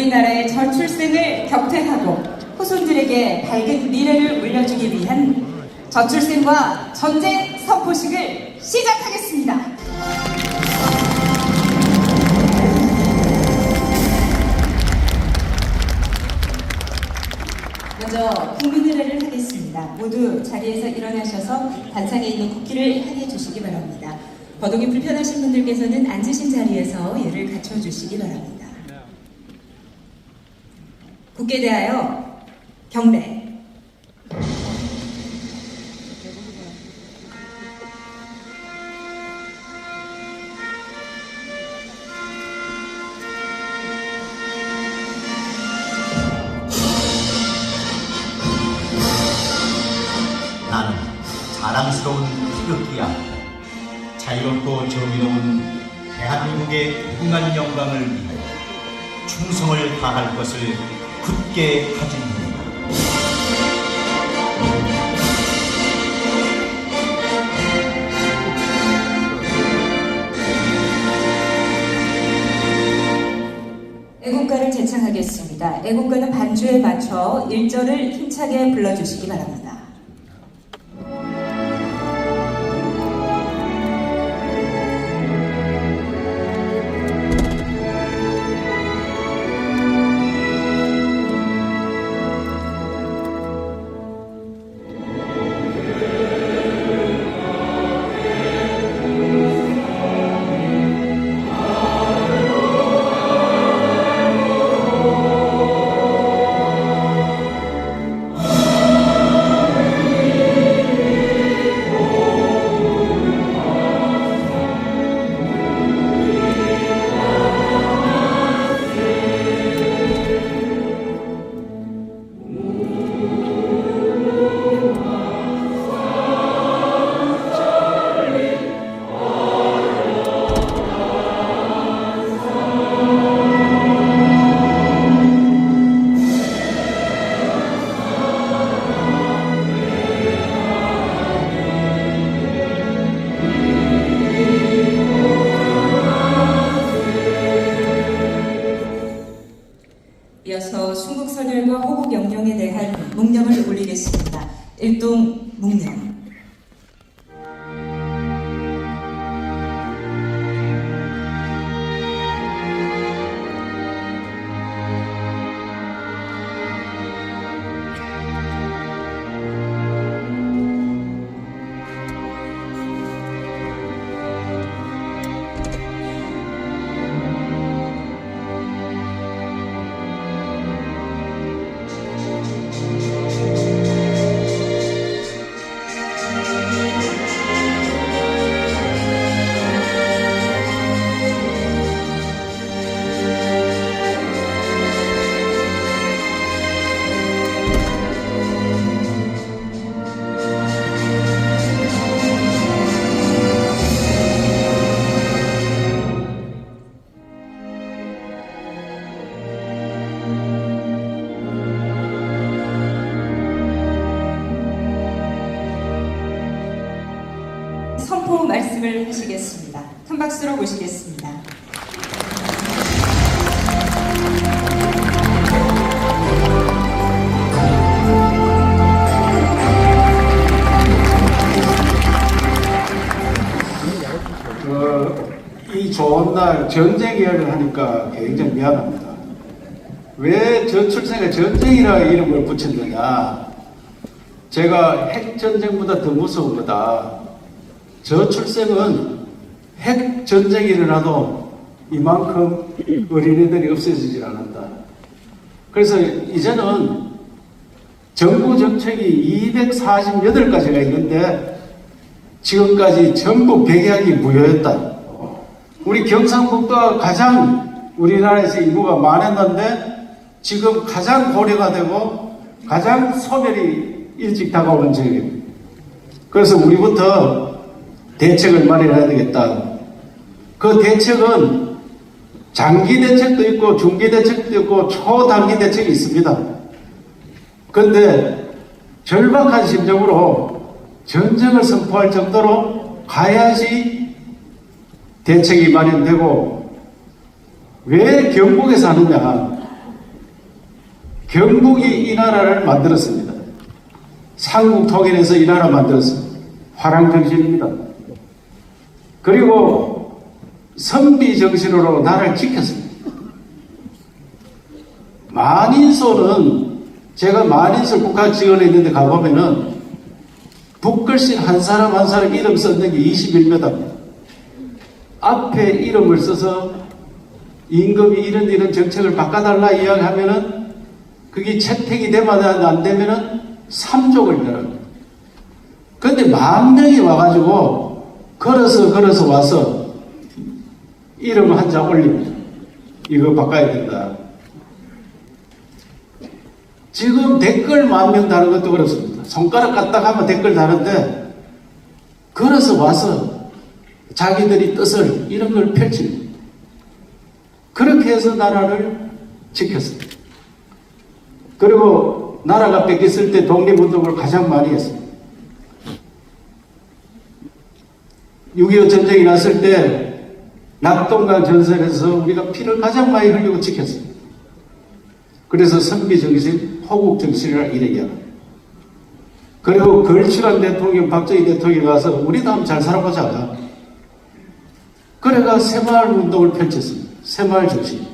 우리나라의 저출생을 격퇴하고 후손들에게 밝은 미래를 물려주기 위한 저출생과 전쟁 선포식을 시작하겠습니다. 먼저 국민의례를 하겠습니다. 모두 자리에서 일어나셔서 단상에 있는 국기를 향해 주시기 바랍니다. 거동이 불편하신 분들께서는 앉으신 자리에서 예를 갖춰주시기 바랍니다. 국기에 대하여 경례. 나는 자랑스러운 태극기야. 자유롭고 정의로운 대한민국의 무궁한 영광을 위하여 충성을 다할 것을 굳게 다짐합니다. 애국가를 제창하겠습니다. 애국가는 반주에 맞춰 1절을 힘차게 불러주시기 바랍니다. 이어서 순국선열과 호국영령에 대한 묵념을 올리겠습니다. 일동 묵념. 선포 말씀을 하시겠습니다. 큰 박수로 모시겠습니다. 이 좋은 날 전쟁 이야기를 하니까 굉장히 미안합니다. 왜 저출생에 전쟁이라 이름을 붙였느냐? 제가 핵전쟁보다 더 무서운 거다. 저출생은 핵전쟁이 일어나도 이만큼 어린이들이 없어지질 않는다. 그래서 이제는 정부 정책이 248가지가 있는데 지금까지 전부 백약이 무효였다. 우리 경상북도가 가장 우리나라에서 인구가 많았는데 지금 가장 고령화 되고 가장 소멸이 일찍 다가오는 지역입니다. 그래서 우리부터 대책을 마련해야 되겠다. 그 대책은 장기 대책도 있고 중기 대책도 있고 초단기 대책이 있습니다. 그런데 절박한 심정으로 전쟁을 선포할 정도로 가야지 대책이 마련되고, 왜 경북에서 하느냐? 경북이 이 나라를 만들었습니다. 삼국 통일해서 이 나라 만들었습니다. 화랑정신입니다. 그리고 선비정신으로 나라를 지켰습니다. 만인소는 제가 만인소 국가지원에 있는데 가보면은 붓글씨 한 사람 한 사람 이름 썼는 게 21m입니다. 앞에 이름을 써서 임금이 이런 정책을 바꿔달라 이야기하면은 그게 채택이 되면 안 되면은 3족을 열어요. 그런데 10,000명이 와가지고 걸어서 와서 이름을 한 장 올립니다. 이거 바꿔야 된다. 지금 댓글 10,000명 다는 것도 그렇습니다. 손가락 갖다 가면 댓글 다는데 걸어서 와서 자기들이 뜻을 이런 걸 펼칩니다. 그렇게 해서 나라를 지켰습니다. 그리고 나라가 뺏겼을 때 독립운동을 가장 많이 했습니다. 6.25 전쟁이 났을 때 낙동강 전선에서 우리가 피를 가장 많이 흘리고 지켰습니다. 그래서 선비정신, 호국정신이라 이렇게 합니다. 그리고 걸출한 대통령 박정희 대통령이 와서 우리도 한번 잘 살아보자. 그래가 새마을운동을 펼쳤습니다. 새마을정신.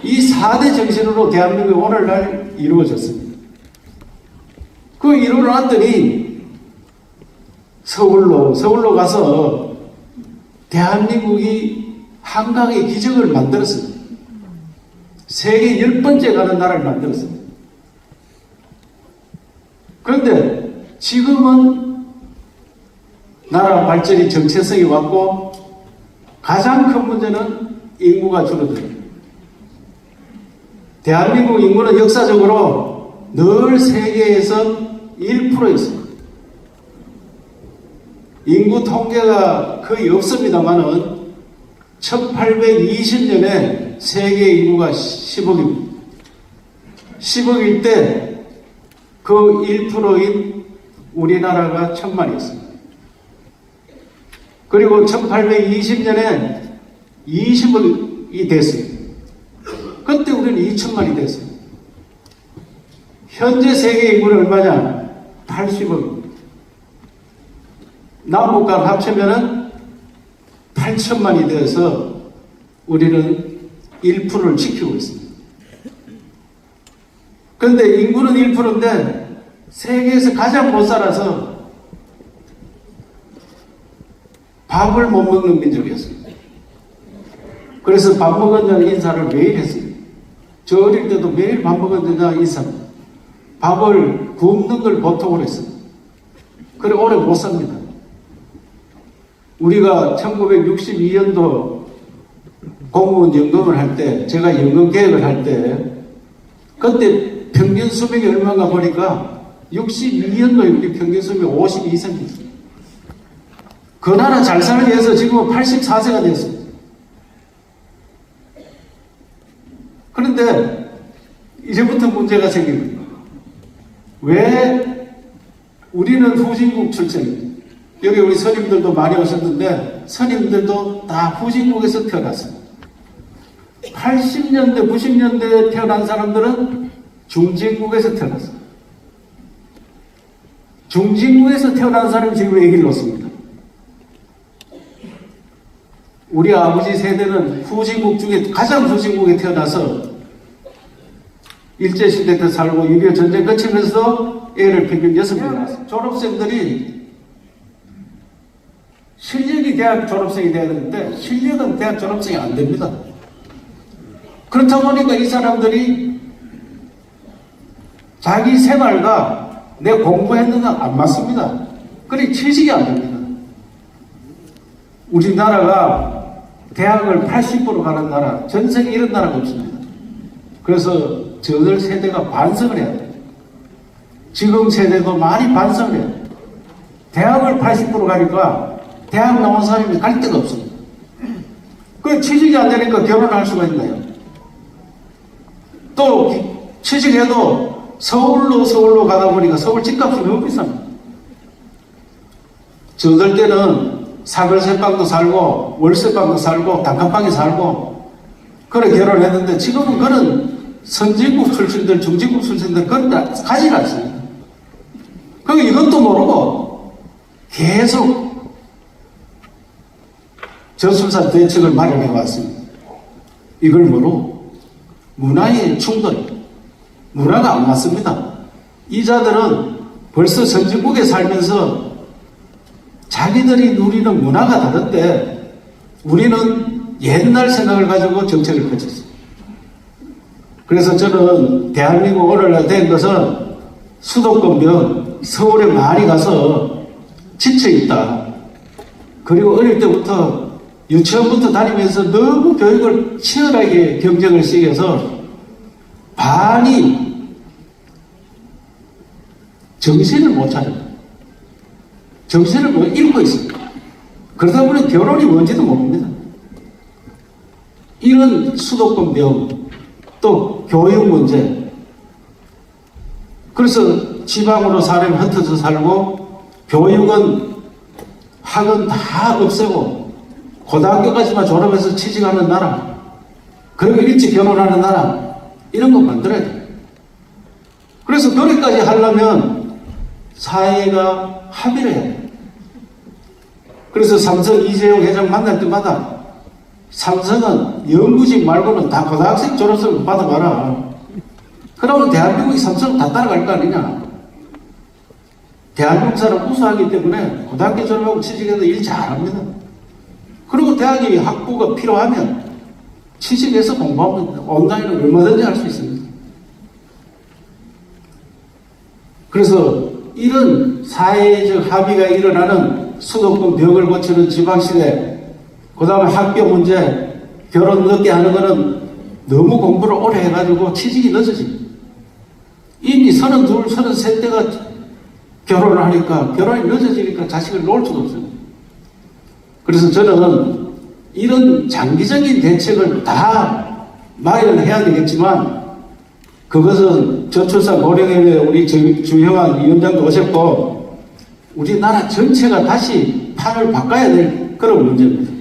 이 4대 정신으로 대한민국이 오늘날 이루어졌습니다. 그 이루어놨더니 서울로 가서 대한민국이 한강의 기적을 만들었습니다. 세계 10번째 가는 나라를 만들었습니다. 그런데 지금은 나라 발전이 정체성이 왔고 가장 큰 문제는 인구가 줄어듭니다. 대한민국 인구는 역사적으로 늘 세계에서 1%였습니다. 인구 통계가 거의 없습니다만은 1820년에 세계 인구가 10억입니다. 10억일 때 그 1%인 우리나라가 1,000만이었습니다. 그리고 1820년에 20억이 됐습니다. 그때 우리는 2천만이 됐습니다. 현재 세계 인구는 얼마냐? 80억입니다. 남북간 합치면은 8천만이 되어서 우리는 1%를 지키고 있습니다. 그런데 인구는 1%인데 세계에서 가장 못 살아서 밥을 못 먹는 민족이었습니다. 그래서 밥 먹었냐는 인사를 매일 했습니다. 저 어릴 때도 매일 밥 먹었느냐 인사입니다. 밥을 굶는 걸 보통으로 했습니다. 그래 오래 못 삽니다. 우리가 1962년도 공무원 연금을 할 때, 제가 연금 계획을 할 때, 그때 평균 수명이 얼마인가 보니까 62년도에 우리 평균 수명이 52세입니다. 그 나라 잘 살기 위해서 지금은 84세가 됐습니다. 그런데 이제부터 문제가 생깁니다. 왜 우리는 후진국 출생입니다. 여기 우리 선임들도 많이 오셨는데 선임들도 다 후진국에서 태어났습니다. 80년대, 90년대에 태어난 사람들은 중진국에서 태어났습니다. 중진국에서 태어난 사람이 지금 애기를 놓습니다. 우리 아버지 세대는 후진국 중에 가장 후진국에 태어나서 일제시대 때 살고 6.25 전쟁 거치면서 애를 평균 6명 낳았습니다. 졸업생들이 실력이 대학 졸업생이 돼야 되는데 실력은 대학 졸업생이 안 됩니다. 그렇다 보니까 이 사람들이 자기 생활과 내 공부했는가 안 맞습니다. 그래 취직이 안 됩니다. 우리나라가 대학을 80% 가는 나라, 전 세계 이런 나라가 없습니다. 그래서 저들 세대가 반성을 해야 돼요. 지금 세대도 많이 반성을 해야 돼요. 대학을 80% 가니까 대학 나온 사람이 갈 데가 없습니다. 그 취직이 안 되니까 결혼할 수가 있나요? 또 취직해도 서울로 가다 보니까 서울 집값이 너무 비쌉니다. 저들 때는 사글세방도 살고 월세방도 살고 단칸방에 살고 그래 결혼했는데 지금은 그런 선진국 출신들, 중진국 출신들 그런 데 가지 않습니다. 그리고 이것도 모르고 계속 저출산 대책을 마련해 왔습니다. 이걸 모르고 문화의 충돌, 문화가 안 맞습니다. 이 자들은 벌써 선진국에 살면서 자기들이 누리는 문화가 다른데 우리는 옛날 생각을 가지고 정책을 펼쳤어요. 그래서 저는 대한민국 오늘날 된 것은 수도권병 서울에 많이 가서 지쳐있다. 그리고 어릴 때부터 유치원부터 다니면서 너무 교육을 치열하게 경쟁을 시켜서 반이 정신을 못 차려요. 정신을 못 잃고 있습니다. 그러다 보니 결혼이 뭔지도 모릅니다. 이런 수도권병, 또 교육 문제. 그래서 지방으로 사람이 흩어져 살고 교육은 학원 다 없애고 고등학교까지만 졸업해서 취직하는 나라, 그리고 일찍 결혼하는 나라, 이런 거 만들어야 돼요. 그래서 그렇게까지 하려면 사회가 합의를 해야 돼요. 그래서 삼성 이재용 회장 만날 때마다 삼성은 연구직 말고는 다 고등학생 졸업생을 받아봐라. 그러면 대한민국이 삼성을 다 따라갈 거 아니냐. 대한민국 사람 우수하기 때문에 고등학교 졸업하고 취직해서 일 잘합니다. 그리고 대학이 학부가 필요하면 취직해서 공부하면 온라인으로 얼마든지 할 수 있습니다. 그래서 이런 사회적 합의가 일어나는 수도권 벽을 고치는 지방시대, 그 다음에 학교 문제, 결혼 늦게 하는 거는 너무 공부를 오래 해가지고 취직이 늦어집니다. 이미 32, 33대가 결혼을 하니까, 결혼이 늦어지니까 자식을 놓을 수가 없어요. 그래서 저는 이런 장기적인 대책을 다 마련해야 되겠지만, 그것은 저출산 고령회의 우리 주영환 위원장도 오셨고, 우리나라 전체가 다시 판을 바꿔야 될 그런 문제입니다.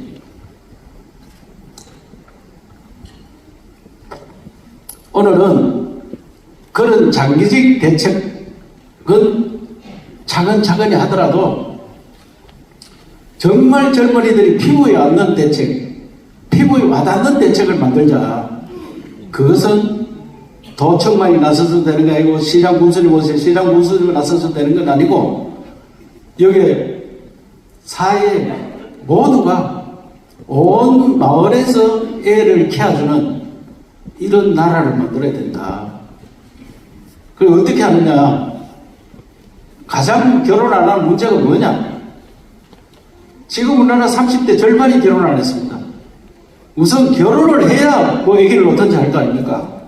오늘은 그런 장기적 대책은 차근차근히 하더라도 정말 젊은이들이 피부에 앉는 대책, 피부에 와닿는 대책을 만들자. 그것은 도청만이 나서서 되는 게 아니고 시장 군수님 오세요. 시장 군수님이 나서서 되는 건 아니고 여기에 사회 모두가 온 마을에서 애를 키워주는 이런 나라를 만들어야 된다. 그리고 어떻게 하느냐. 가장 결혼 안 하는 문제가 뭐냐. 지금 우리나라 30대 절반이 결혼 안 했습니다. 우선 결혼을 해야 뭐 애기를 어떤지 할 거 아닙니까?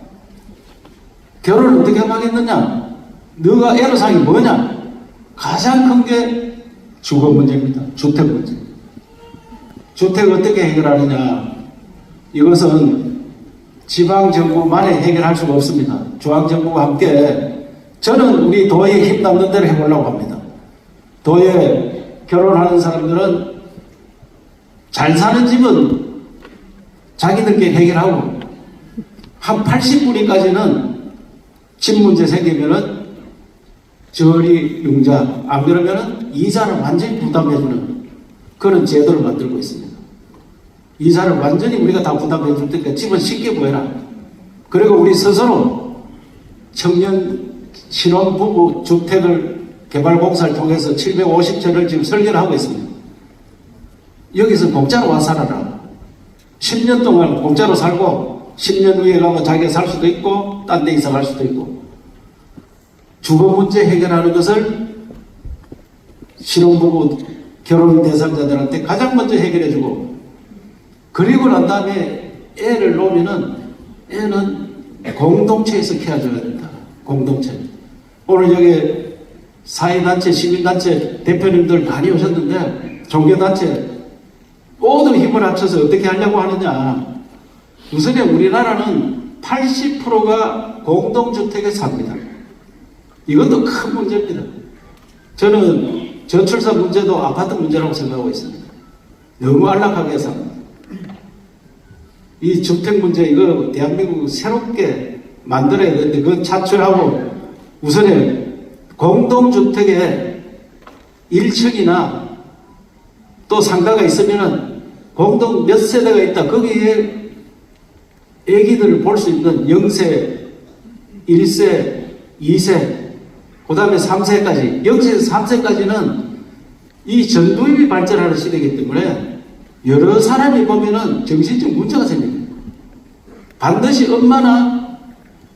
결혼을 어떻게 하겠느냐? 너가 애로사항이 뭐냐? 가장 큰 게 주거 문제입니다. 주택 문제. 주택 어떻게 해결하느냐? 이것은 지방정부만에 해결할 수가 없습니다. 중앙정부와 함께 저는 우리 도에 힘 남는 대로 해보려고 합니다. 도에 결혼하는 사람들은 잘 사는 집은 자기들끼리 해결하고 한 80분위까지는 집 문제 생기면은 저리 융자, 안 그러면은 이자를 완전히 부담해주는 그런 제도를 만들고 있습니다. 이자를 완전히 우리가 다 부담해줄 테니까 집은 쉽게 보여라. 그리고 우리 스스로 청년 신혼부부 주택을 개발공사를 통해서 750채를 지금 설계를 하고 있습니다. 여기서 공짜로 와 살아라. 10년 동안 공짜로 살고 10년 후에 가면 자기가 살 수도 있고 딴 데 이사 갈 수도 있고. 주거 문제 해결하는 것을 신혼부부 결혼 대상자들한테 가장 먼저 해결해주고, 그리고 난 다음에 애를 놓으면은 애는 공동체에서 키워줘야 된다. 공동체. 오늘 여기 사회단체, 시민단체 대표님들 많이 오셨는데 종교단체 모든 힘을 합쳐서 어떻게 하려고 하느냐. 우선에 우리나라는 80%가 공동주택에 삽니다. 이것도 큰 문제입니다. 저는 저출산 문제도 아파트 문제라고 생각하고 있습니다. 너무 안락하게 삽니다. 이 주택 문제, 이거 대한민국 새롭게 만들어야 되는데 그건 차출하고 우선에 공동주택에 1층이나 또 상가가 있으면은 공동 몇 세대가 있다. 거기에 애기들을 볼 수 있는 0세, 1세, 2세, 그 다음에 3세까지, 0세에서 3세까지는 이 전두엽이 발전하는 시대이기 때문에 여러 사람이 보면은 정신적 문제가 생깁니다. 반드시 엄마나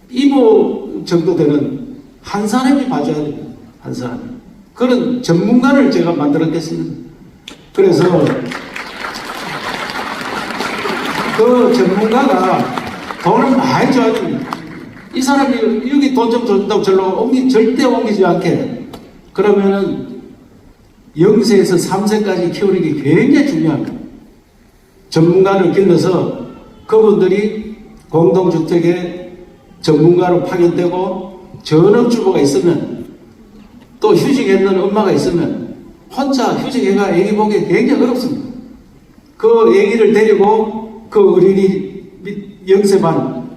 이모 정도 되는 한 사람이 봐줘야 됩니다. 한 사람이. 그런 전문가를 제가 만들었겠습니다. 그래서 그 전문가가 돈을 많이 줘야 됩니다. 이 사람이 여기 돈 좀 준다고 절로 절대 옮기지 않게. 그러면은 0세에서 3세까지 키우는 게 굉장히 중요합니다. 전문가를 길러서 그분들이 공동주택에 전문가로 파견되고 전업주부가 있으면 또 휴직했는 엄마가 있으면 혼자 휴직해가 애기 보기 굉장히 어렵습니다. 그 애기를 데리고 그 어린이 0세 반,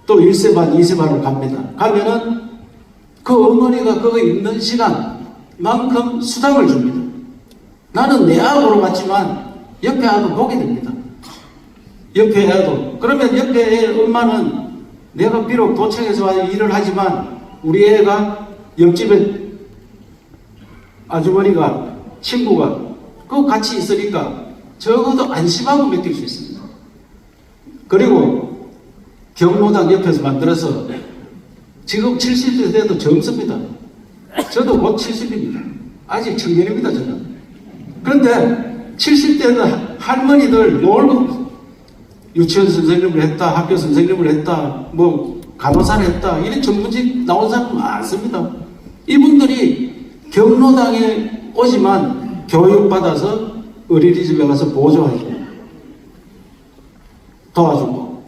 또 1세 반, 2세 반을 갑니다. 가면은 그 어머니가 그거 있는 시간만큼 수당을 줍니다. 나는 내 아들로 갔지만 옆에 아도 보게 됩니다. 옆에 애도. 그러면 옆에 애 엄마는 내가 비록 도청에서 와서 일을 하지만 우리 애가 옆집에 아주머니가 친구가 그 같이 있으니까 적어도 안심하고 맡길 수 있습니다. 그리고 경로당 옆에서 만들어서 지금 70대 돼도 젊습니다. 저도 곧 70입니다. 아직 청년입니다, 저는. 그런데 70대는 할머니들 놀고 유치원 선생님을 했다, 학교 선생님을 했다, 뭐 간호사를 했다, 이런 전문직 나온 사람 많습니다. 이분들이 경로당에 오지만 교육받아서 어린이집에 가서 보조하고 도와주고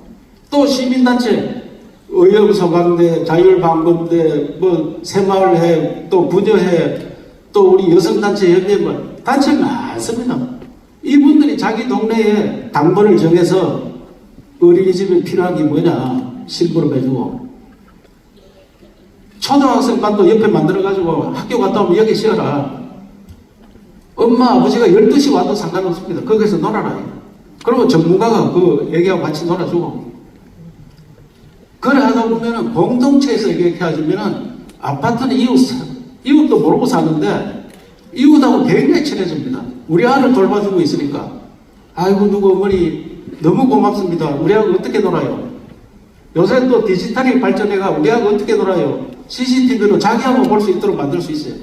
또 시민단체 의형소강대, 자율방범대, 뭐 새마을회, 또 부녀회, 또 우리 여성단체 협의회 뭐 단체 많습니다. 이분들이 자기 동네에 당번을 정해서 어린이집에 필요한 게 뭐냐 심부름 해주고 초등학생 반도 옆에 만들어가지고 학교 갔다 오면 여기 쉬어라. 엄마 아버지가 12시 와도 상관없습니다. 거기서 놀아라. 그러면 전문가가 그 애기하고 같이 놀아주고 그래 하다 보면은 공동체에서 이렇게 해주면은 아파트는 이웃도 모르고 사는데 이웃하고 굉장히 친해집니다. 우리 아를 돌봐주고 있으니까 아이고 누구 어머니 너무 고맙습니다. 우리하고 어떻게 놀아요? 요새 또 디지털이 발전해가 우리하고 어떻게 놀아요? CCTV로 자기하고 볼 수 있도록 만들 수 있어요.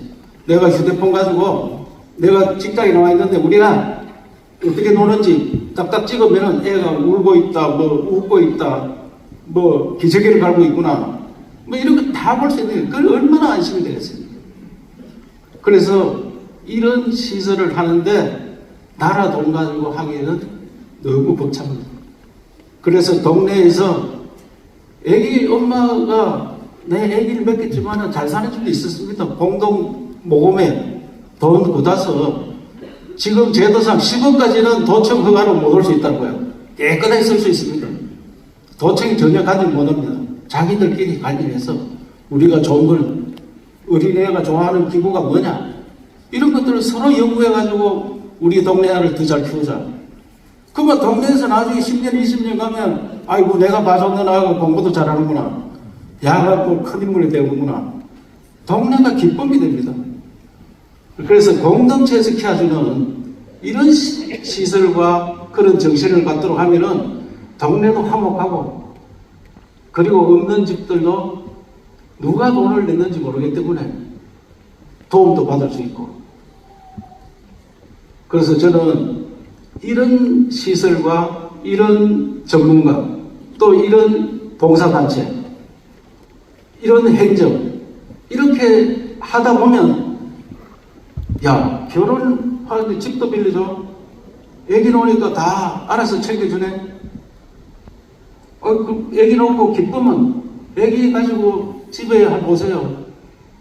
내가 휴대폰 가지고 내가 직장에 나와 있는데 우리가 어떻게 노는지 딱딱 찍으면은 애가 울고 있다, 뭐 웃고 있다, 뭐 기저귀를 갈고 있구나, 뭐 이런 거 다 볼 수 있는 게 그걸 얼마나 안심이 되겠습니까? 그래서 이런 시설을 하는데 나라 돈 가지고 하기에는 너무 벅찹니다. 그래서 동네에서 애기 엄마가 내 애기를 맺겠지만 잘 사는 집도 있었습니다. 공동 모금에 돈 걷어서 지금 제도상 10억까지는 도청 허가로 못 올 수 있다고요. 깨끗하게 쓸 수 있습니다. 도청이 전혀 관여를 못합니다. 자기들끼리 관여해서 우리가 좋은 걸 어린애가 좋아하는 기구가 뭐냐 이런 것들을 서로 연구해가지고 우리 동네 아이를 더 잘 키우자. 그러면 동네에서 나중에 10년 20년 가면 아이고 내가 봐줬는 아이가 공부도 잘하는구나, 야가 뭐 큰 인물이 되는구나, 동네가 기쁨이 됩니다. 그래서 공동체에서 키워주는 이런 시설과 그런 정신을 갖도록 하면은 동네도 화목하고 그리고 없는 집들도 누가 돈을 냈는지 모르기 때문에 도움도 받을 수 있고 그래서 저는 이런 시설과 이런 전문가 또 이런 봉사단체 이런 행정 이렇게 하다 보면 야 결혼하는데 집도 빌려줘 애기 놓으니까 다 알아서 챙겨주네 그 애기 놓고 기쁘면 애기 가지고 집에 한번 보세요.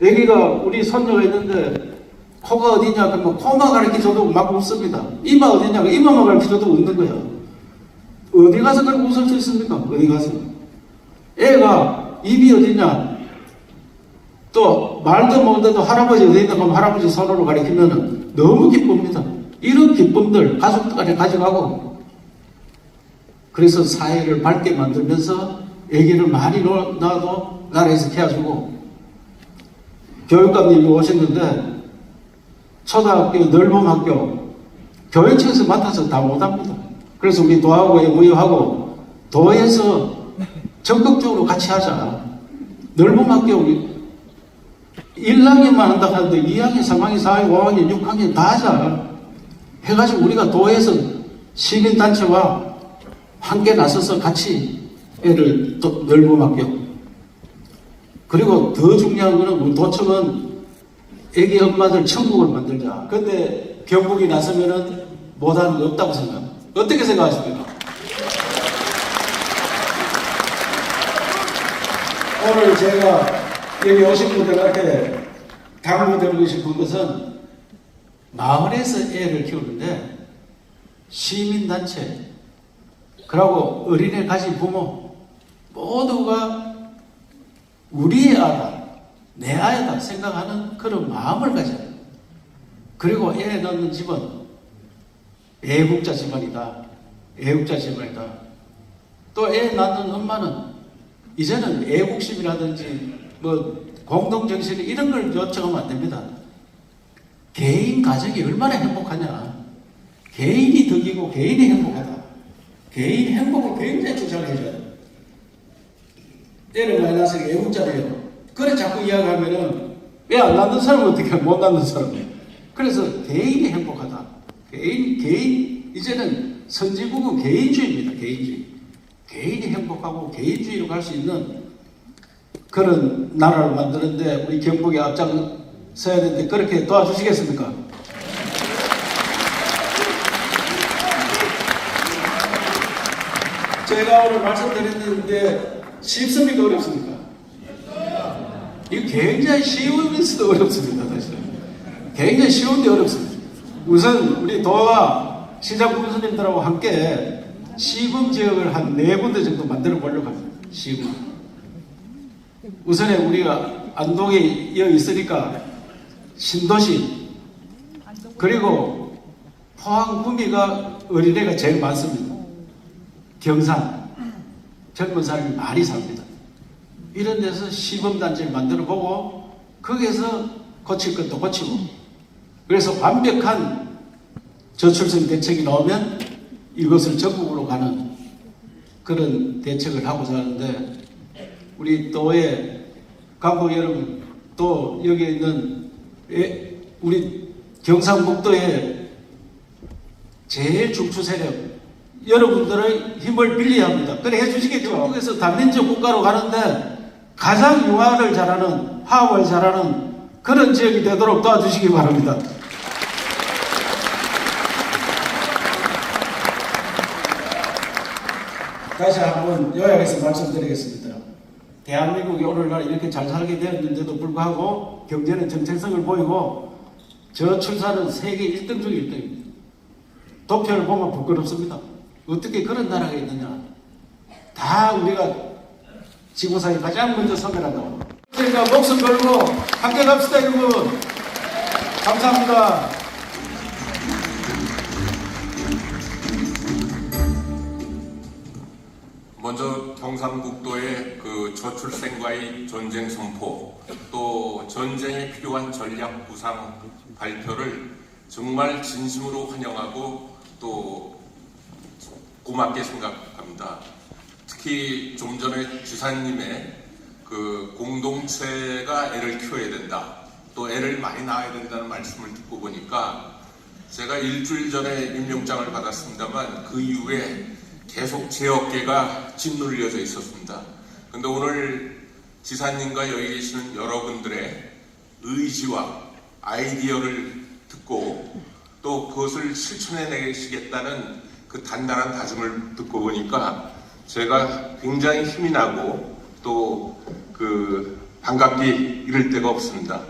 애기가 우리 손녀가 있는데 코가 어디냐 그러면 코만 가르쳐줘도 막 웃습니다. 이마 어디냐 이마만 가르쳐줘도 웃는 거야. 어디 가서 그렇게 웃을 수 있습니까? 어디 가서 애가 입이 어디냐? 또 말도 못해도 할아버지 어디 있나 그러면 할아버지 손으로 가리키면 너무 기쁩니다. 이런 기쁨들 가족들까지 가져가고, 그래서 사회를 밝게 만들면서 아기를 많이 낳아도 나라에서 키워주고, 교육감님이 오셨는데 초등학교 넓은 학교 교육청에서 맡아서 다 못합니다. 그래서 우리 도하고에 무효하고 도에서 적극적으로 같이 하자. 넓은 학교 우리 1학년만 한다고 하는데 2학년, 3학년, 4학년, 5학년, 6학년 다 하자. 해가지고 우리가 도에서 시민단체와 함께 나서서 같이 애를 또 넓은 학교. 그리고 더 중요한 거는 우리 도청은 애기 엄마들 천국을 만들자. 근데 경북이 나서면은 못하는 게 없다고 생각합니다. 어떻게 생각하십니까? 오늘 제가 여기 오신 분들한테 당부드리고 싶은 것은 마을에서 애를 키우는데 시민단체, 그리고 어린애 가진 부모 모두가 우리의 아다, 내 아이다 생각하는 그런 마음을 가져야 돼요. 그리고 애 낳는 집은 애국자 집안이다. 애국자 집안이다. 또 애 낳는 엄마는 이제는 애국심이라든지 뭐 공동정신 이런 걸 요청하면 안 됩니다. 개인 가정이 얼마나 행복하냐. 개인이 덕이고 개인이 행복하다. 개인 행복을 굉장히 주장해줘야 돼. 애를 많이 낳아서 애국자래요. 그래 자꾸 이야기하면은 애 안 낳는 사람은 어떻게 못 낳는 사람이에요. 그래서 개인이 행복하다. 개인 이제는 선진국은 개인주의입니다. 개인주의. 개인이 행복하고 개인주의로 갈 수 있는 그런 나라를 만드는데 우리 경북이 앞장서야 되는데 그렇게 도와주시겠습니까? 제가 오늘 말씀드렸는데 쉽습니까? 어렵습니까? 이거 굉장히 쉬우면서도 어렵습니다. 사실 굉장히 쉬운데 어렵습니다. 우선 우리 도와 시장 군수님들하고 함께 시범 지역을 한 4군데 정도 만들어 보려고 합니다. 시범. 우선에 우리가 안동에 이어 있으니까 신도시, 그리고 포항 구미가 어린애가 제일 많습니다. 경산, 젊은 사람이 많이 삽니다. 이런 데서 시범단지를 만들어 보고 거기에서 고칠 것도 고치고, 그래서 완벽한 저출생 대책이 나오면 이것을 전국으로 가는 그런 대책을 하고자 하는데, 우리 또의 간부 여러분, 또 여기 있는 우리 경상북도의 제일 중추 세력 여러분들의 힘을 빌려야 합니다. 그래 해주시겠죠? 한국에서 다민족 국가로 가는데 가장 융화를 잘하는, 화합을 잘하는 그런 지역이 되도록 도와주시기 바랍니다. 다시 한번 요약해서 말씀드리겠습니다. 대한민국이 오늘날 이렇게 잘 살게 되었는데도 불구하고 경제는 정체성을 보이고 저출산은 세계 1등 중 1등입니다. 도표를 보면 부끄럽습니다. 어떻게 그런 나라가 있느냐. 다 우리가 지구상에 가장 먼저 선별한다고. 그러니까 목숨 걸고 함께 갑시다 여러분. 감사합니다. 먼저 경상북도의 그 저출생과의 전쟁 선포, 또 전쟁에 필요한 전략 구상 발표를 정말 진심으로 환영하고 또 고맙게 생각합니다. 특히 좀 전에 지사님의 그 공동체가 애를 키워야 된다, 또 애를 많이 낳아야 된다는 말씀을 듣고 보니까 제가 일주일 전에 임명장을 받았습니다만 그 이후에 계속 제 어깨가 짓눌려져 있었습니다. 그런데 오늘 지사님과 여기 계시는 여러분들의 의지와 아이디어를 듣고 또 그것을 실천해내시겠다는 그 단단한 다짐을 듣고 보니까 제가 굉장히 힘이 나고 또 그 반갑기 이를 데가 없습니다.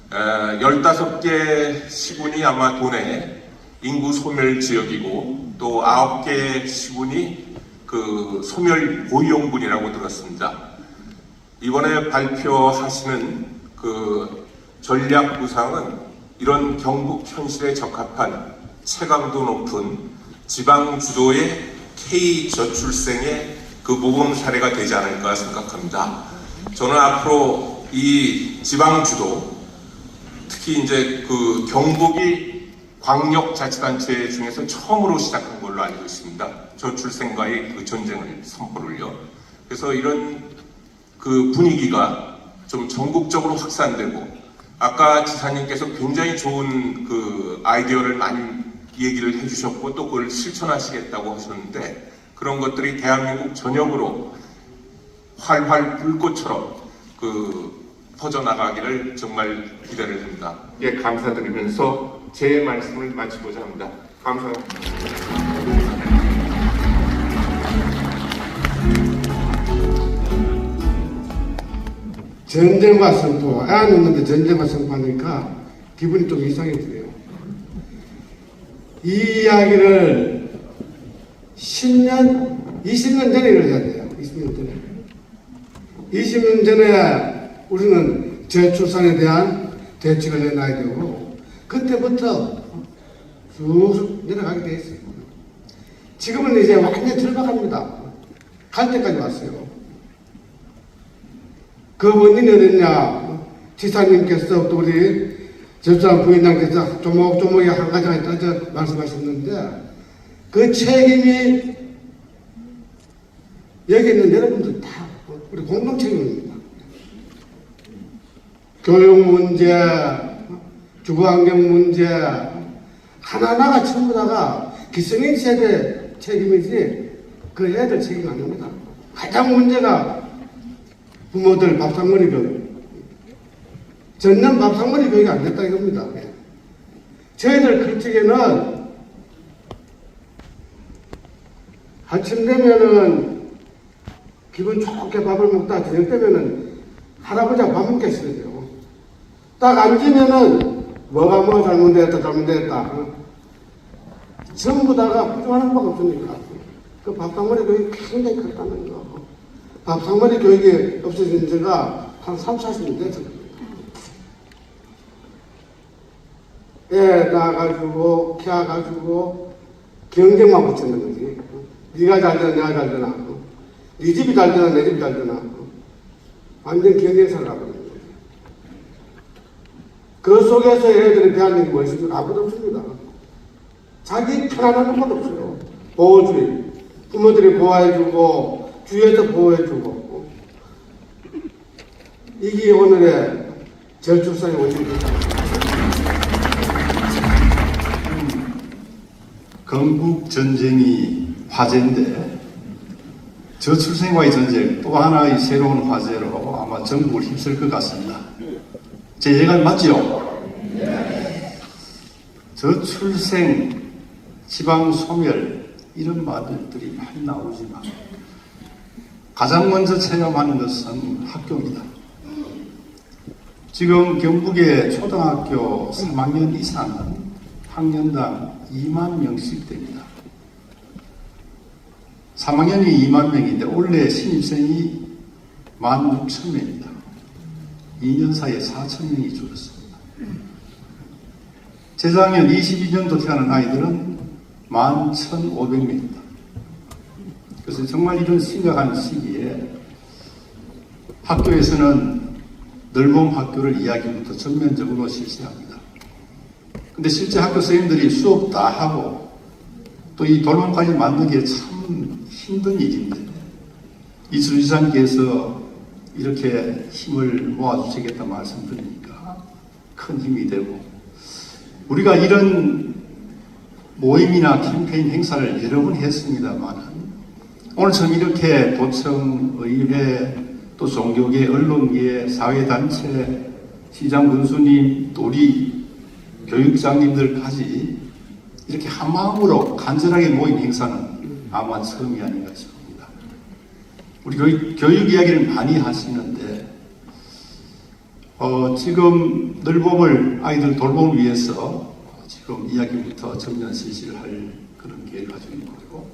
15개 시군이 아마 도내 인구 소멸 지역이고 또 9개 시군이 그 소멸 고위험군이라고 들었습니다. 이번에 발표하시는 그 전략 구상은 이런 경북 현실에 적합한 체감도 높은 지방 주도의 K 저출생의 그 모범 사례가 되지 않을까 생각합니다. 저는 앞으로 이 지방 주도, 특히 이제 그 경북이 광역자치단체 중에서 처음으로 시작한 걸로 알고 있습니다. 저출생과의 그 전쟁을 선포를요. 그래서 이런 그 분위기가 좀 전국적으로 확산되고, 아까 지사님께서 굉장히 좋은 그 아이디어를 많이 얘기를 해주셨고 또 그걸 실천하시겠다고 하셨는데, 그런 것들이 대한민국 전역으로 활활 불꽃처럼 그 퍼져나가기를 정말 기대를 합니다. 예, 감사드리면서 제 말씀을 마치고자 합니다. 감사합니다. 전쟁과 선포, 안 했는데 전쟁과 선포하니까 기분이 좀 이상해지네요. 이 이야기를 10년, 20년 전에 해야 돼요. 20년 전에. 20년 전에 우리는 저출산에 대한 대책을 내놔야 되고, 그때부터 쭉 내려가게 돼 있어요. 지금은 이제 완전히 절박합니다. 갈 때까지 왔어요. 그 원인이 어딨냐? 지사님께서 또 우리 저출산 부인장께서 조목조목이 한 가지가 따져 말씀하셨는데, 그 책임이 여기 있는 여러분들 다 우리 공동 책임입니다. 교육 문제, 주거환경 문제 하나하나가 전부 다가 기성인 세대 책임이지 그 애들 책임 아닙니다. 가장 문제가 부모들 밥상머리 교육. 전년 밥상머리 교육이 안 됐다 이겁니다. 저희들 클직에는 아침 되면은 기분 좋게 밥을 먹다 저녁 되면은 할아버지가 밥 먹게 싫어요. 딱 앉으면은 뭐가 잘못됐다. 전부 다가 부정하는 바가 없으니까 그 밥상머리 교육이 굉장히 컸다는 거. 밥상머리 교육이 없어진 지가 한 30-40년 됐습니다. 애 낳아가지고 키워가지고 경쟁만 붙이는 거지. 네가 잘 되나 내가 잘 되나, 네 집이 잘 되나 내 집이 잘 되나, 완전 경쟁사를 하고 있는 거지. 그 속에서 애들이 배우는 게 무엇입니까? 아무것도 없습니다. 자기 편안한 것도 없어요. 보호주의. 부모들이 보호해주고 주위에서 보호해주고, 이게 오늘의 저출산의 원인입니다. 건국 전쟁이 화제인데 저출생과의 전쟁 또 하나의 새로운 화제로 아마 전국을 휩쓸 것 같습니다. 제 예감 맞죠? 저출생, 지방 소멸 이런 말들이 많이 나오지만 가장 먼저 체험하는 것은 학교입니다. 지금 경북의 초등학교 3학년 이상은 학년당 2만 명씩 됩니다. 3학년이 2만 명인데 올해 신입생이 16,000명입니다. 2년 사이에 4,000명이 줄었습니다. 재작년 22년도 태어난 아이들은 11,500명입니다. 그래서 정말 이런 심각한 시기에 학교에서는 넓은 학교를 이야기부터 전면적으로 실시합니다. 근데 실제 학교 선생님들이 수업 다 하고 또 이 돌봄까지 만드는 게 참 힘든 일인데 이슬 이사님께서 이렇게 힘을 모아주시겠다 말씀드리니까 큰 힘이 되고, 우리가 이런 모임이나 캠페인 행사를 여러 번 했습니다만 오늘처럼 이렇게 도청, 의회, 또 종교계, 언론계, 사회단체, 시장 군수님, 또 우리 교육장님들까지 이렇게 한마음으로 간절하게 모인 행사는 아마 처음이 아닌가 싶습니다. 우리 교육 이야기를 많이 하시는데 지금 늘봄을 아이들 돌봄을 위해서 지금 이야기부터 전면 실시를 할 그런 계획을 가지고 있는 거고,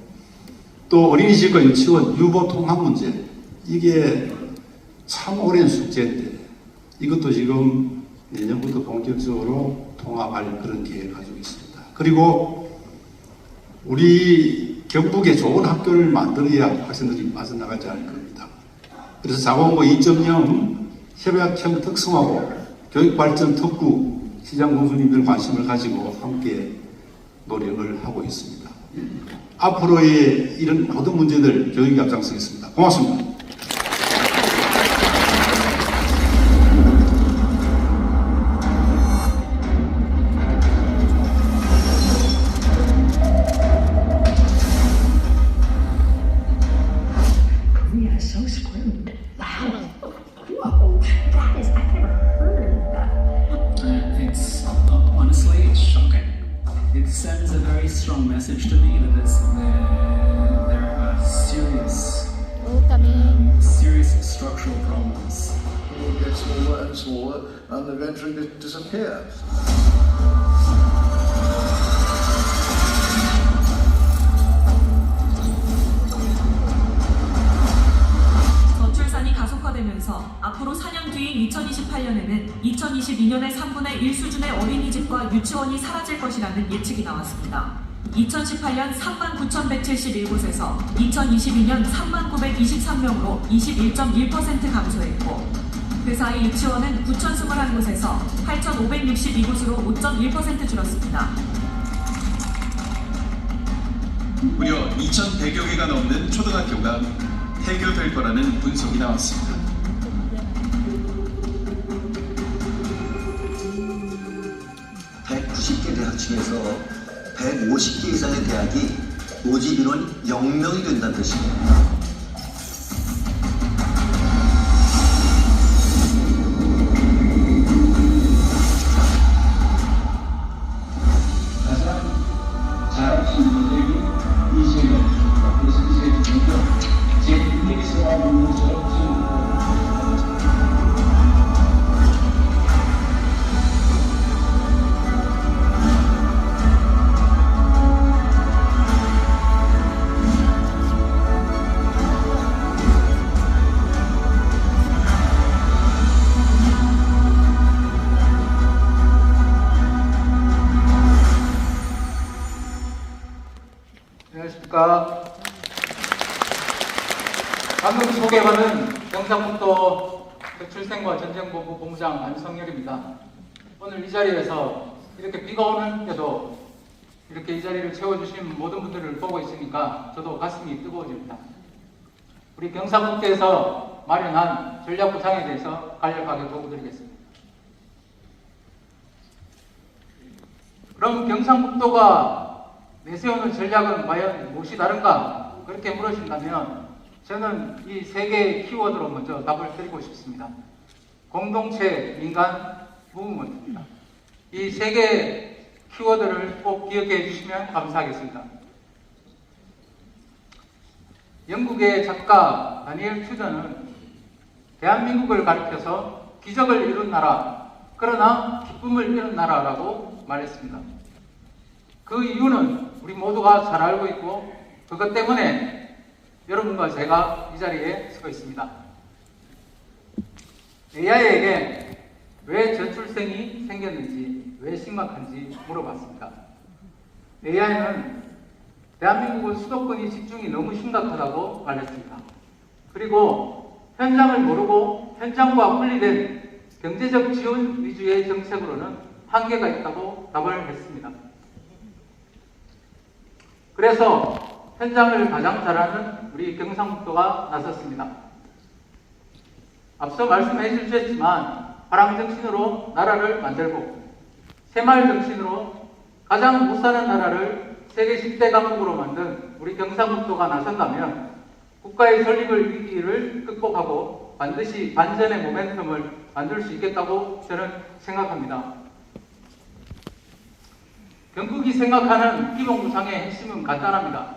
또 어린이집과 유치원 유보 통합 문제, 이게 참 오랜 숙제인데 이것도 지금 내년부터 본격적으로 통합할 그런 계획을 가지고 있습니다. 그리고 우리 경북에 좋은 학교를 만들어야 학생들이 빠져나가지 않을 겁니다. 그래서 자본고 2.0 협약형 특성화고 교육발전 특구 시장 공수님들 관심을 가지고 함께 노력을 하고 있습니다. 앞으로의 이런 모든 문제들 교육이 앞장서겠습니다. 고맙습니다. Korea is so screwed. Wow. Whoa. That is, I've never heard of that. It's honestly, it's shocking. It sends a very strong message to me that there are serious structural problems. It gets smaller and smaller and eventually disappear. 저출산이 가속화되면서 앞으로 4년 뒤인 2028년에는 2022년의 3분의 1 수준의 어린이집과 유치원이 사라질 것이라는 예측이 나왔습니다. 2018년 39,171곳에서 2022년 39,923명으로 21.1% 감소했고 그 사이 유치원은 9,021곳에서 8,562곳으로 5.1% 줄었습니다. 무려 2,100여 개가 넘는 초등학교가 폐교될 거라는 분석이 나왔습니다. (190개) 대학 중에서 150개 이상의 대학이 모집 인원이 0명이 된다는 뜻입니다. 가장 잘하신 분들이 이재명, 그래서 이재명 제 국민이 생활하는 것처럼 안녕하십니까. 방금 소개받은 경상북도 저출생과 전쟁본부 본부장 안성열입니다. 오늘 이 자리에서 이렇게 비가 오는데도 이렇게 이 자리를 채워주신 모든 분들을 보고 있으니까 저도 가슴이 뜨거워집니다. 우리 경상북도에서 마련한 전략구상에 대해서 간략하게 보고드리겠습니다. 그럼 경상북도가 내세우는 전략은 과연 무엇이 다른가? 그렇게 물으신다면 저는 이 세 개의 키워드로 먼저 답을 드리고 싶습니다. 공동체, 민간, 무브먼트입니다. 이 세 개의 키워드를 꼭 기억해 주시면 감사하겠습니다. 영국의 작가 다니엘 튜저는 대한민국을 가리켜서 기적을 이룬 나라, 그러나 기쁨을 이룬 나라라고 말했습니다. 그 이유는 우리 모두가 잘 알고 있고 그것 때문에 여러분과 제가 이 자리에 서 있습니다. AI에게 왜 저출생이 생겼는지, 왜 심각한지 물어봤습니다. AI는 대한민국은 수도권이 집중이 너무 심각하다고 말했습니다. 그리고 현장을 모르고 현장과 분리된 경제적 지원 위주의 정책으로는 한계가 있다고 답을 했습니다. 그래서 현장을 가장 잘하는 우리 경상북도가 나섰습니다. 앞서 말씀해 주셨지만 화랑정신으로 나라를 만들고 새마을정신으로 가장 못사는 나라를 세계 10대 강국으로 만든 우리 경상북도가 나선다면 국가의 설립을 위기를 극복하고 반드시 반전의 모멘텀을 만들 수 있겠다고 저는 생각합니다. 경북이 생각하는 기본구상의 핵심은 간단합니다.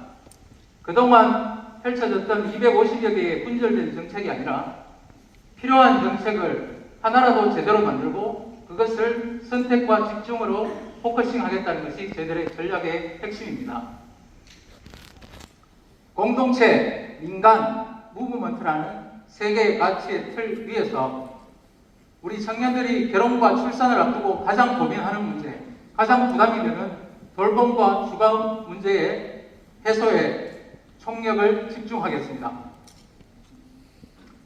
그동안 펼쳐졌던 250여 개의 분절된 정책이 아니라 필요한 정책을 하나라도 제대로 만들고 그것을 선택과 집중으로 포커싱하겠다는 것이 저희들의 전략의 핵심입니다. 공동체, 민간, 무브먼트라는 세계의 가치의 틀 위에서 우리 청년들이 결혼과 출산을 앞두고 가장 고민하는 문제, 가장 부담이 되는 돌봄과 주거 문제의 해소에 총력을 집중하겠습니다.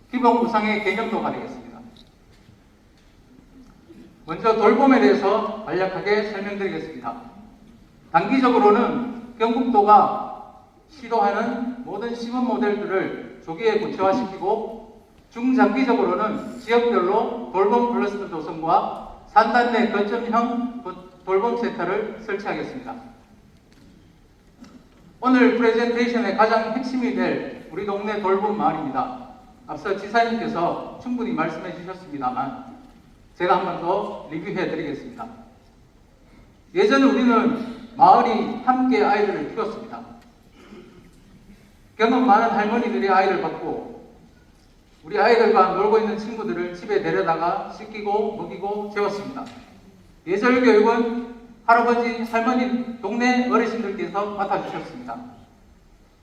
기본 구상의 개념도 가리겠습니다. 먼저 돌봄에 대해서 간략하게 설명드리겠습니다. 단기적으로는 경북도가 시도하는 모든 시범 모델들을 조기에 구체화시키고 중장기적으로는 지역별로 돌봄 클러스터 조성과 산단 내 거점형 돌봄 센터를 설치하겠습니다. 오늘 프레젠테이션의 가장 핵심이 될 우리 동네 돌봄 마을입니다. 앞서 지사님께서 충분히 말씀해 주셨습니다만 제가 한 번 더 리뷰해 드리겠습니다. 예전에 우리는 마을이 함께 아이들을 키웠습니다. 경험 많은 할머니들이 아이를 받고 우리 아이들과 놀고 있는 친구들을 집에 데려다가 씻기고 먹이고 재웠습니다. 예절 교육은 할아버지, 할머니, 동네 어르신들께서 맡아주셨습니다.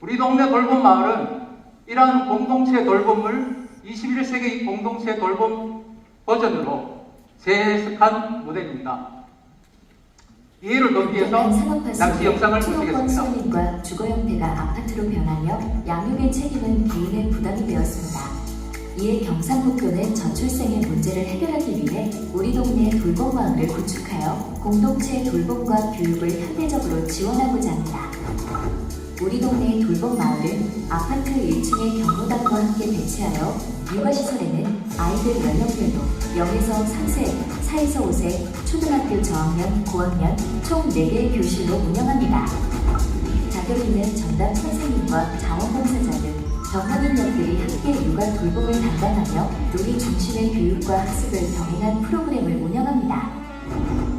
우리 동네 돌봄 마을은 이러한 공동체 돌봄을 21세기 공동체 돌봄 버전으로 재해석한 모델입니다. 이해를 돕기 위해서 당시 영상을 보시겠습니다. 수요과 주거 형태가 아파트로 변하며 양육의 책임은 개인의 부담이 되었습니다. 이에 경상북도는 저출생의 문제를 해결하기 위해 우리 동네 돌봄 마을을 구축하여 공동체 돌봄과 교육을 현대적으로 지원하고자 합니다. 우리 동네 돌봄 마을은 아파트 1층의 경로당과 함께 배치하여 육아시설에는 아이들 연령별로 0에서 3세, 4에서 5세, 초등학교 저학년, 고학년 총 4개의 교실로 운영합니다. 자격 있는 전담 선생님과 자원봉사자 등 전문인력들이 함께 육아 돌봄을 담당하며 놀이 중심의 교육과 학습을 병행한 프로그램을 운영합니다.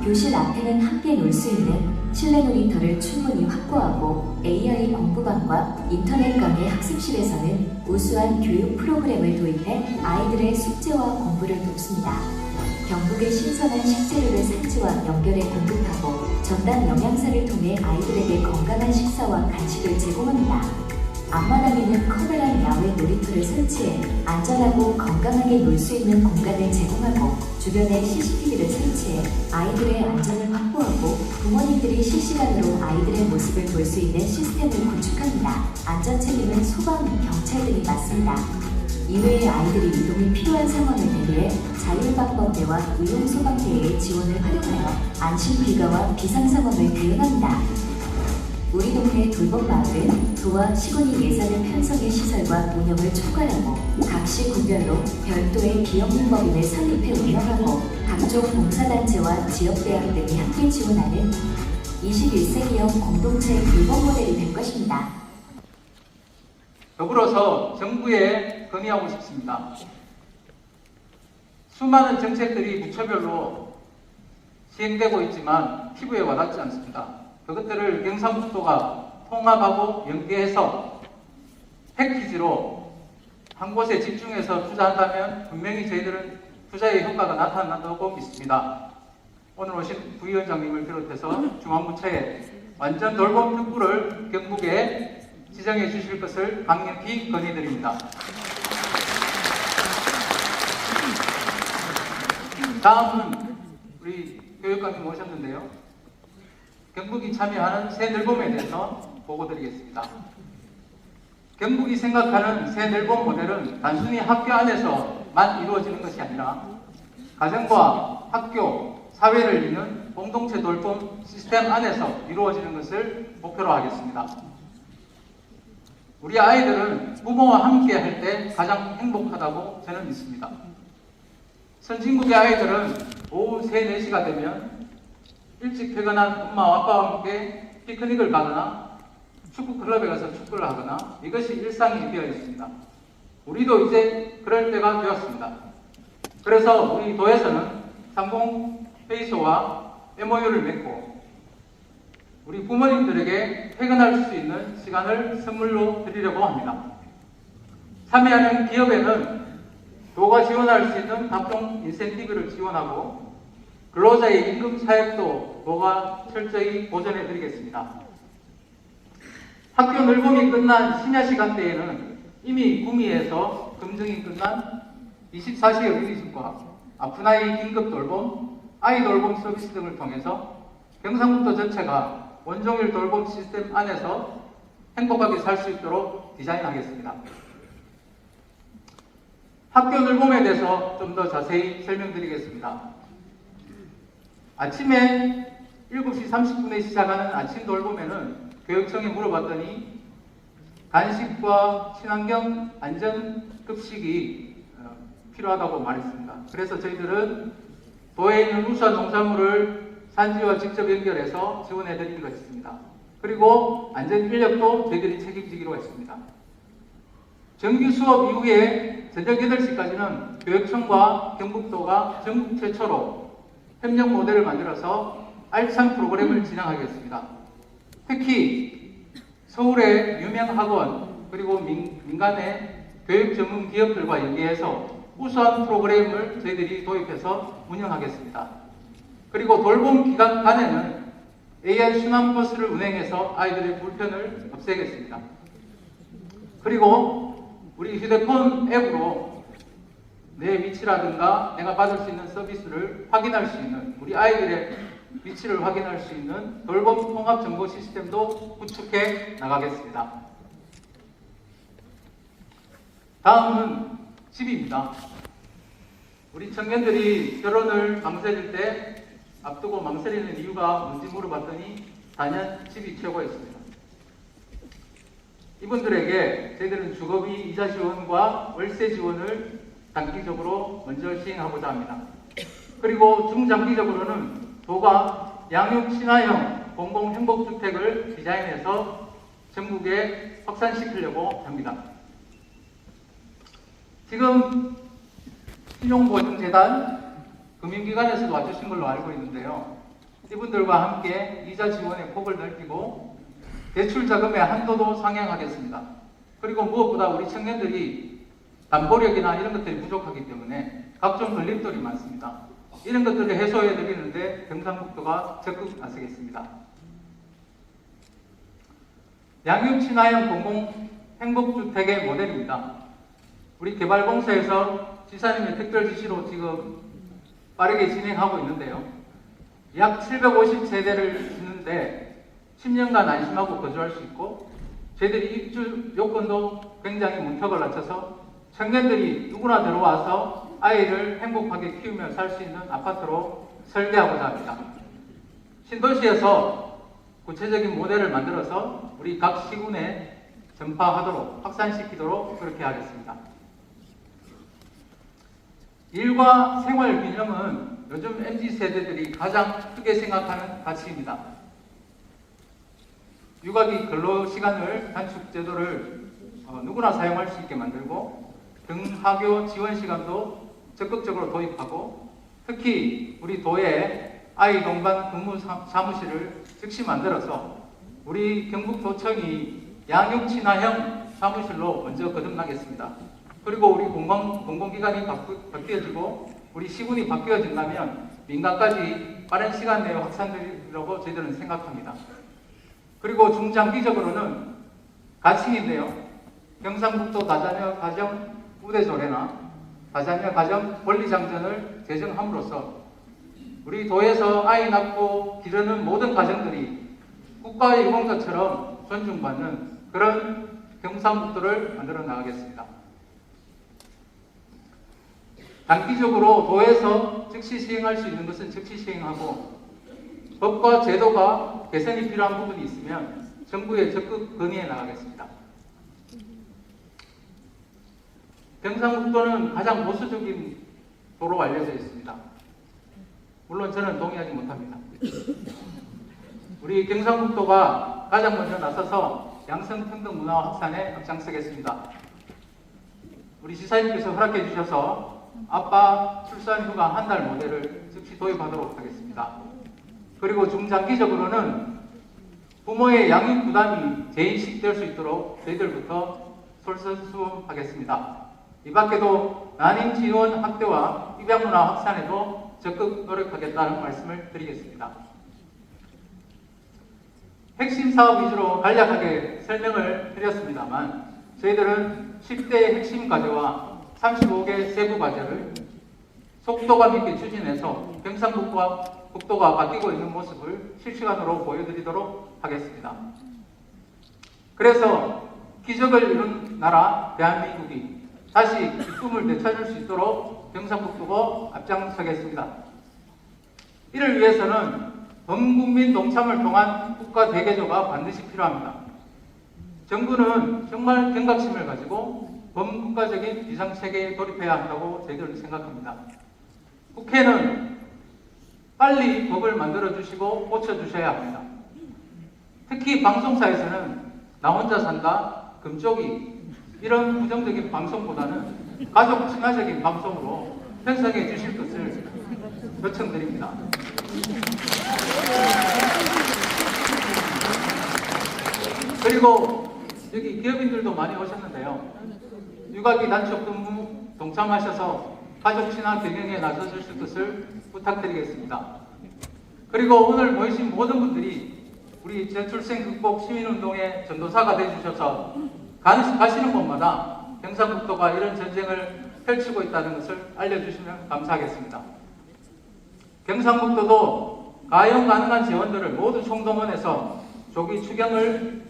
교실 앞에는 함께 놀 수 있는 실내 놀이터를 충분히 확보하고 AI 공부방과 인터넷 강의 학습실에서는 우수한 교육 프로그램을 도입해 아이들의 숙제와 공부를 돕습니다. 경북의 신선한 식재료를 산지와 연결해 공급하고 전담 영양사를 통해 아이들에게 건강한 식사와 간식을 제공합니다. 앞마당에는 커다란 야외 놀이터를 설치해 안전하고 건강하게 놀 수 있는 공간을 제공하고 주변에 CCTV를 설치해 아이들의 안전을 확보하고 부모님들이 실시간으로 아이들의 모습을 볼 수 있는 시스템을 구축합니다. 안전 책임은 소방, 경찰 등이 맡습니다. 이외에 아이들이 이동이 필요한 상황을 대비해 자율방법대와 의용소방대의 지원을 활용하여 안심 귀가와 비상상황을 대응합니다. 우리 동네 돌봄 마을은 도와 시군이 예산을 편성해 시설과 운영을 총괄하고 각 시 군별로 별도의 비영리법인을 설립해 운영하고 각종 봉사단체와 지역대학 등이 함께 지원하는 21세기형 공동체 돌봄 모델이 될 것입니다. 더불어서 정부에 건의하고 싶습니다. 수많은 정책들이 부처별로 시행되고 있지만 피부에 와닿지 않습니다. 그것들을 경상북도가 통합하고 연계해서 패키지로 한 곳에 집중해서 투자한다면 분명히 저희들은 투자의 효과가 나타난다고 믿습니다. 오늘 오신 부위원장님을 비롯해서 중앙부처에 완전 돌봄 특구를 경북에 지정해 주실 것을 강력히 건의드립니다. 다음은 우리 교육감님 오셨는데요. 경북이 참여하는 새늘봄에 대해서 보고드리겠습니다. 경북이 생각하는 새늘봄 모델은 단순히 학교 안에서만 이루어지는 것이 아니라 가정과 학교, 사회를 잇는 공동체 돌봄 시스템 안에서 이루어지는 것을 목표로 하겠습니다. 우리 아이들은 부모와 함께 할 때 가장 행복하다고 저는 믿습니다. 선진국의 아이들은 오후 3, 4시가 되면 일찍 퇴근한 엄마와 아빠와 함께 피크닉을 가거나 축구 클럽에 가서 축구를 하거나 이것이 일상이 되어 있습니다. 우리도 이제 그럴 때가 되었습니다. 그래서 우리 도에서는 상봉 회의소와 MOU를 맺고 우리 부모님들에게 퇴근할 수 있는 시간을 선물로 드리려고 합니다. 참여하는 기업에는 도가 지원할 수 있는 각종 인센티브를 지원하고 근로자의 임금 차액도 도가 철저히 보전해 드리겠습니다. 학교 늘봄이 끝난 심야 시간대에는 이미 구미에서 검증이 끝난 24시 어린이집과 아픈 아이 긴급 돌봄, 아이 돌봄 서비스 등을 통해서 경상북도 전체가 온종일 돌봄 시스템 안에서 행복하게 살 수 있도록 디자인하겠습니다. 학교 돌봄에 대해서 좀 더 자세히 설명드리겠습니다. 아침에 7시 30분에 시작하는 아침 돌봄에는 교육청에 물어봤더니 간식과 친환경 안전급식이 필요하다고 말했습니다. 그래서 저희들은 도에 있는 우수한 농산물을 산지와 직접 연결해서 지원해 드리기로 했습니다. 그리고 안전인력도 저희들이 책임지기로 했습니다. 정규 수업 이후에 저녁 8시까지는 교육청과 경북도가 전국 최초로 협력 모델을 만들어서 알찬 프로그램을 진행하겠습니다. 특히 서울의 유명 학원 그리고 민간의 교육 전문 기업들과 연계해서 우수한 프로그램을 저희들이 도입해서 운영하겠습니다. 그리고 돌봄 기간 간에는 AR 순환버스를 운행해서 아이들의 불편을 없애겠습니다. 그리고 우리 휴대폰 앱으로 내 위치라든가 내가 받을 수 있는 서비스를 확인할 수 있는, 우리 아이들의 위치를 확인할 수 있는 돌봄 통합 정보 시스템도 구축해 나가겠습니다. 다음은 집입니다. 우리 청년들이 결혼을 망설일 때 앞두고 망설이는 이유가 뭔지 물어봤더니 단연 집이 최고였습니다. 이분들에게 저희들은 주거비 이자 지원과 월세 지원을 단기적으로 먼저 시행하고자 합니다. 그리고 중장기적으로는 도가 양육 친화형 공공행복주택을 디자인해서 전국에 확산시키려고 합니다. 지금 신용보증재단 금융기관에서도 와주신 걸로 알고 있는데요. 이분들과 함께 이자 지원의 폭을 넓히고 대출 자금의 한도도 상향하겠습니다. 그리고 무엇보다 우리 청년들이 담보력이나 이런 것들이 부족하기 때문에 각종 걸림돌이 많습니다. 이런 것들을 해소해 드리는데 경상북도가 적극 나서겠습니다. 양육 친화형 공공 행복주택의 모델입니다. 우리 개발공사에서 지사님의 특별 지시로 지금 빠르게 진행하고 있는데요. 약 750세대를 짓는데 10년간 안심하고 거주할 수 있고 저희들이 입주 요건도 굉장히 문턱을 낮춰서 청년들이 누구나 들어와서 아이를 행복하게 키우며 살 수 있는 아파트로 설계하고자 합니다. 신도시에서 구체적인 모델을 만들어서 우리 각 시군에 전파하도록 확산시키도록 그렇게 하겠습니다. 일과 생활 균형은 요즘 MZ세대들이 가장 크게 생각하는 가치입니다. 육아기 근로시간을 단축 제도를 누구나 사용할 수 있게 만들고 등하교 지원 시간도 적극적으로 도입하고 특히 우리 도에 아이 동반 근무 사무실을 즉시 만들어서 우리 경북도청이 양육 친화형 사무실로 먼저 거듭나겠습니다. 그리고 우리 공공기관이 바뀌어지고 우리 시군이 바뀌어진다면 민간까지 빠른 시간 내에 확산되리라고 저희들은 생각합니다. 그리고 중장기적으로는 가칭인데요. 경상북도 다자녀 가정 우대조례나 다자녀 가정 권리장전을 제정함으로써 우리 도에서 아이 낳고 기르는 모든 가정들이 국가의 유공자처럼 존중받는 그런 경상북도를 만들어 나가겠습니다. 단기적으로 도에서 즉시 시행할 수 있는 것은 즉시 시행하고 법과 제도가 개선이 필요한 부분이 있으면 정부에 적극 건의해 나가겠습니다. 경상북도는 가장 보수적인 도로 알려져 있습니다. 물론 저는 동의하지 못합니다. 우리 경상북도가 가장 먼저 나서서 양성평등 문화 확산에 앞장서겠습니다. 우리 지사님께서 허락해 주셔서 아빠 출산 휴가 한 달 모델을 즉시 도입하도록 하겠습니다. 그리고 중장기적으로는 부모의 양육 부담이 재인식될 수 있도록 저희들부터 솔선수범하겠습니다. 이 밖에도 난임 지원 확대와 입양 문화 확산에도 적극 노력하겠다는 말씀을 드리겠습니다. 핵심 사업 위주로 간략하게 설명을 드렸습니다만 저희들은 10대의 핵심 과제와 35개 세부 과제를 속도감 있게 추진해서 경상북도가 바뀌고 있는 모습을 실시간으로 보여드리도록 하겠습니다. 그래서 기적을 이룬 나라 대한민국이 다시 기쁨을 되찾을 수 있도록 경상북도가 앞장서겠습니다. 이를 위해서는 범국민 동참을 통한 국가 대개조가 반드시 필요합니다. 정부는 정말 경각심을 가지고 범국가적인 비상체계에 돌입해야 한다고 저희들은 생각합니다. 국회는 빨리 법을 만들어주시고 고쳐주셔야 합니다. 특히 방송사에서는 나 혼자 산다, 금쪽이 이런 부정적인 방송보다는 가족 친화적인 방송으로 편성해 주실 것을 요청드립니다. 그리고 여기 기업인들도 많이 오셨는데요. 육아기 단축 근무 동참하셔서 가족 친화 경영에 나서 주실 것을 부탁드리겠습니다. 그리고 오늘 모이신 모든 분들이 우리 저출생 극복 시민운동의 전도사가 되주셔서 가시는 곳마다 경상북도가 이런 전쟁을 펼치고 있다는 것을 알려주시면 감사하겠습니다. 경상북도도 가용 가능한 지원들을 모두 총동원해서 조기 추경을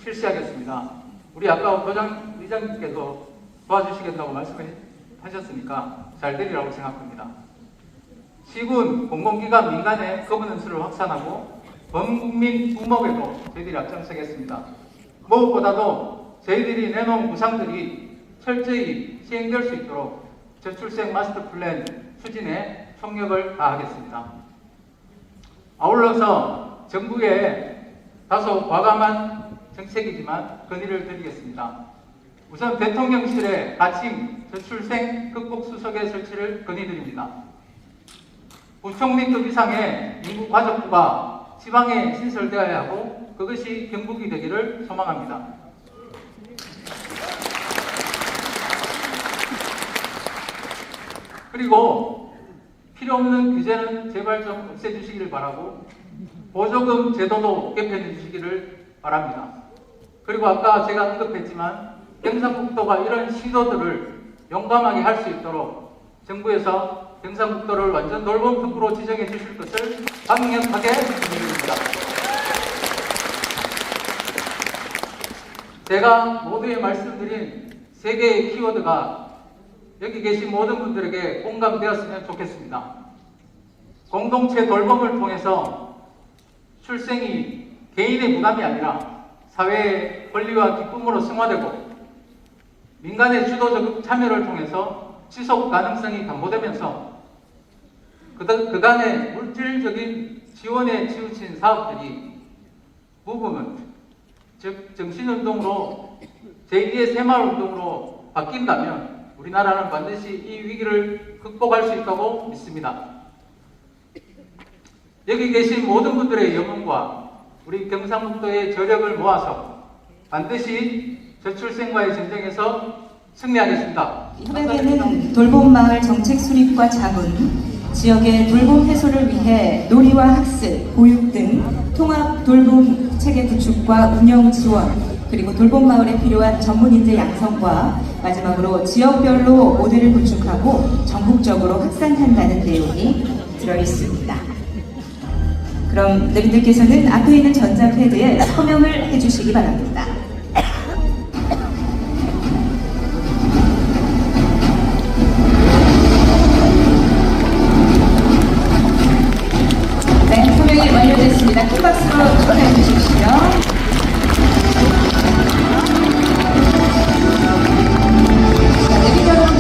실시하겠습니다. 우리 아까 도장 의장님께서 도와주시겠다고 말씀하셨으니까 잘 되리라고 생각합니다. 시군, 공공기관, 민간의 거버넌스를 확산하고 범국민 부목에도 저희들이 앞장서겠습니다. 무엇보다도 저희들이 내놓은 구상들이 철저히 시행될 수 있도록 저출생 마스터 플랜 추진에 총력을 다하겠습니다. 아울러서 정부의 다소 과감한 정책이지만 건의를 드리겠습니다. 우선 대통령실에 가칭 저출생 극복 수석의 설치를 건의드립니다. 부총리급 이상의 인구가족부가 지방에 신설되어야 하고 그것이 경북이 되기를 소망합니다. 그리고 필요 없는 규제는 제발 좀 없애주시기를 바라고 보조금 제도도 개편해 주시기를 바랍니다. 그리고 아까 제가 언급했지만 경상북도가 이런 시도들을 용감하게 할 수 있도록 정부에서 경상북도를 완전 돌봄특구로 지정해 주실 것을 강력하게 부탁드립니다. 제가 모두에 말씀드린 3개의 키워드가 여기 계신 모든 분들에게 공감되었으면 좋겠습니다. 공동체 돌봄을 통해서 출생이 개인의 부담이 아니라 사회의 권리와 기쁨으로 승화되고 민간의 주도적 참여를 통해서 지속 가능성이 담보되면서 그간의 물질적인 지원에 치우친 사업들이 무브먼트, 즉 정신운동으로 제2의 새마을운동으로 바뀐다면 우리나라는 반드시 이 위기를 극복할 수 있다고 믿습니다. 여기 계신 모든 분들의 염원과 우리 경상북도의 저력을 모아서 반드시 저출생과의 전쟁에서 승리하겠습니다. 협약에는 돌봄마을 정책 수립과 자문, 지역의 돌봄 해소를 위해 놀이와 학습, 보육 등 통합 돌봄 체계 구축과 운영 지원, 그리고 돌봄마을에 필요한 전문인재 양성과 마지막으로 지역별로 모델을 구축하고 전국적으로 확산한다는 내용이 들어있습니다. 그럼 너희들께서는 앞에 있는 전자패드에 서명을 해주시기 바랍니다. 네, 서명이 완료됐습니다. 큰 박수로 축하해 주십시오.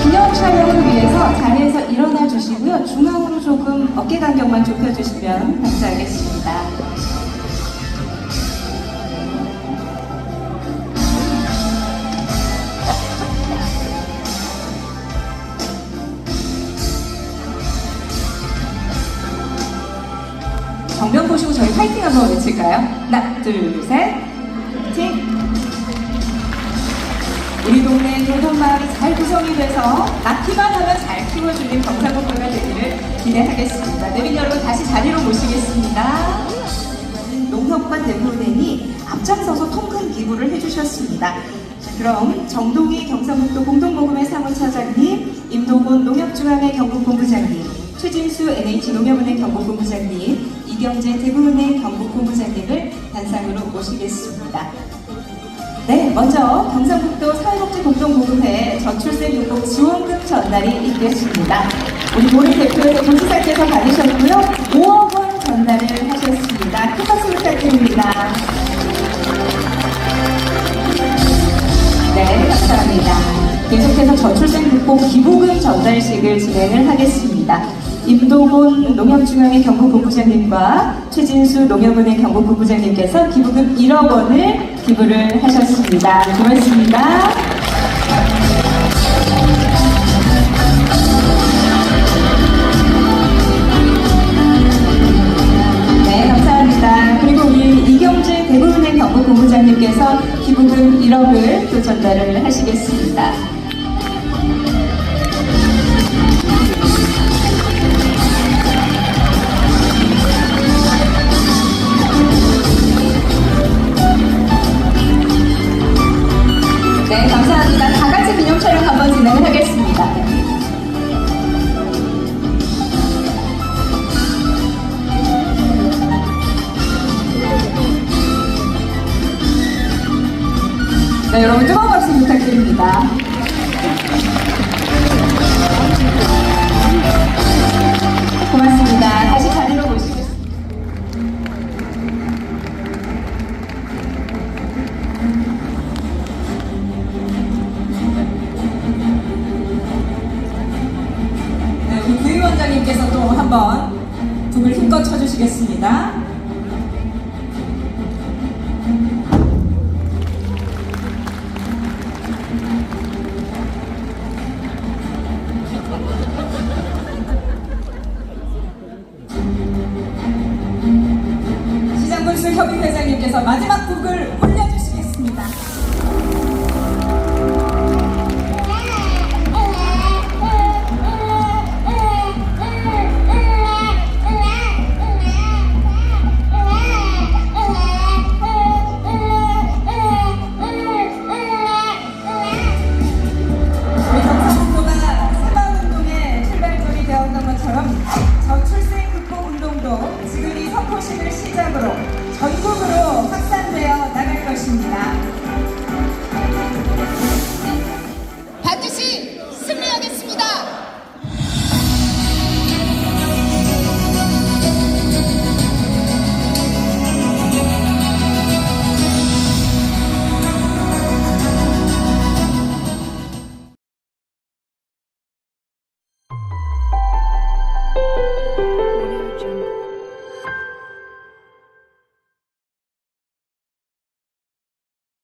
기념 촬영을 위해서 자리에서 일어나 주시고요. 중앙으로 조금 어깨 간격만 좁혀주시면 감사하겠습니다. 정면 보시고 저희 파이팅 한번 외칠까요? 하나, 둘, 셋, 파이팅! 우리 동네 돌봄마을이 잘 구성이 돼서 낳기만 하면 잘 키워주는 경상북도가 되기를 기대하겠습니다. 내빈 여러분 다시 자리로 모시겠습니다. 농협과 대구은행이 앞장서서 통큰 기부를 해주셨습니다. 자, 그럼 정동희 경상북도 공동모금회 사무처장님, 임동훈 농협중앙회 경북본부장님, 최진수 NH농협은행 경북본부장님, 이경재 대구은행 경북본부장님을 단상으로 모시겠습니다. 네, 먼저 경상북도 사회복지공동모금회 저출생 극복 지원금 전달이 있겠습니다. 우리 모리 대표에서 도지사께서 받으셨고요. 5억 원 전달을 하셨습니다. 큰 박수 부탁드립니다. 네, 감사합니다. 계속해서 저출생 극복 기부금 전달식을 진행을 하겠습니다. 임동훈 농협중앙회 경북본부장님과 최진수 농협은행 경북본부장님께서 기부금 1억 원을 기부를 하셨습니다. 고맙습니다. 네, 감사합니다. 그리고 우리 이경재 대구은행 경북본부장님께서 기부금 1억을 또 전달을 하시겠습니다. 네, 감사합니다. 다 같이 기념 촬영 한번 진행을 하겠습니다. 네, 여러분 뜨거운 박수 부탁드립니다. 고맙습니다. 다시 자리로 모시겠습니다. 네, 우리 부위원장님께서 또 한번 북을 힘껏 쳐주시겠습니다. 시장군수 협의회장님께서 마지막 북을 올려주시겠습니다.